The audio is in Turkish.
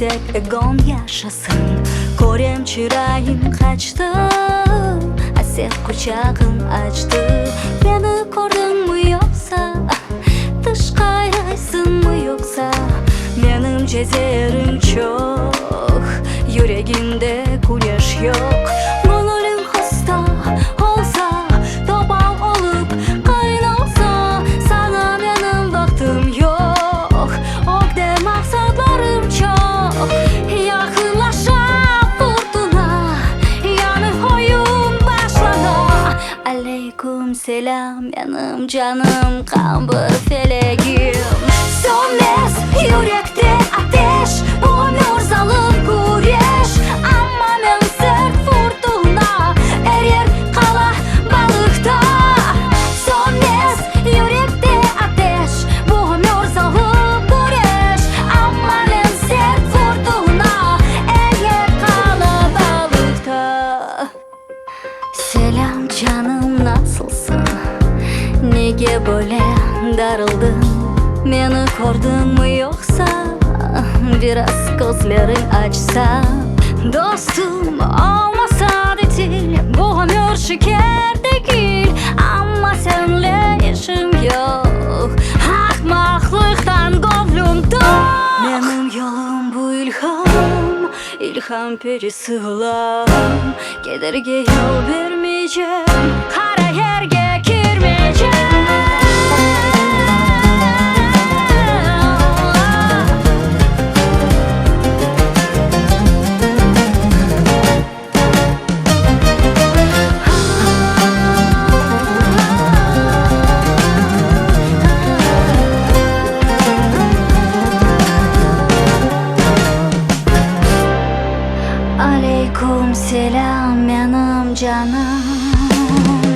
yüksek egon yaşasın. Korem çırayım kaçtı, hasret kucağım açtı. Beni gördün mü yoksa, dış kayraysın mı yoksa? Benim cezerim çok, yüreğimde güneş yok. Gönlüm hasta olsa, topal olup kaynolsa, sana benim vaktim yok. Okde maksatlarım çok, yakınlaşa fırtına, yanıp oyun başlana. Aleyküm selam benim canım, kambur feleğim. Sönmez yürekte ateş, bu ömür zalim güreş. Ama ben sert fırtına, erir kala balıkta. Sönmez yürekte ateş, bu ömür zalim güreş. Ama ben sert fırtına, erir kala balıkta. Selam canım, nasılsın? Nege böyle darıldın? Beni gördün mü yoksa, biraz gözlerin açsa? Dostum olmasa değil, bu ömür şeker değil. Ama senle işim yok, ahmaklıktan gönlüm tok. Benim yolum bu ilham, ilham perisi olam. Kederge yol vermeyeceğim, kara yerge girmeyeceğim. Aleyküm selam benim canım.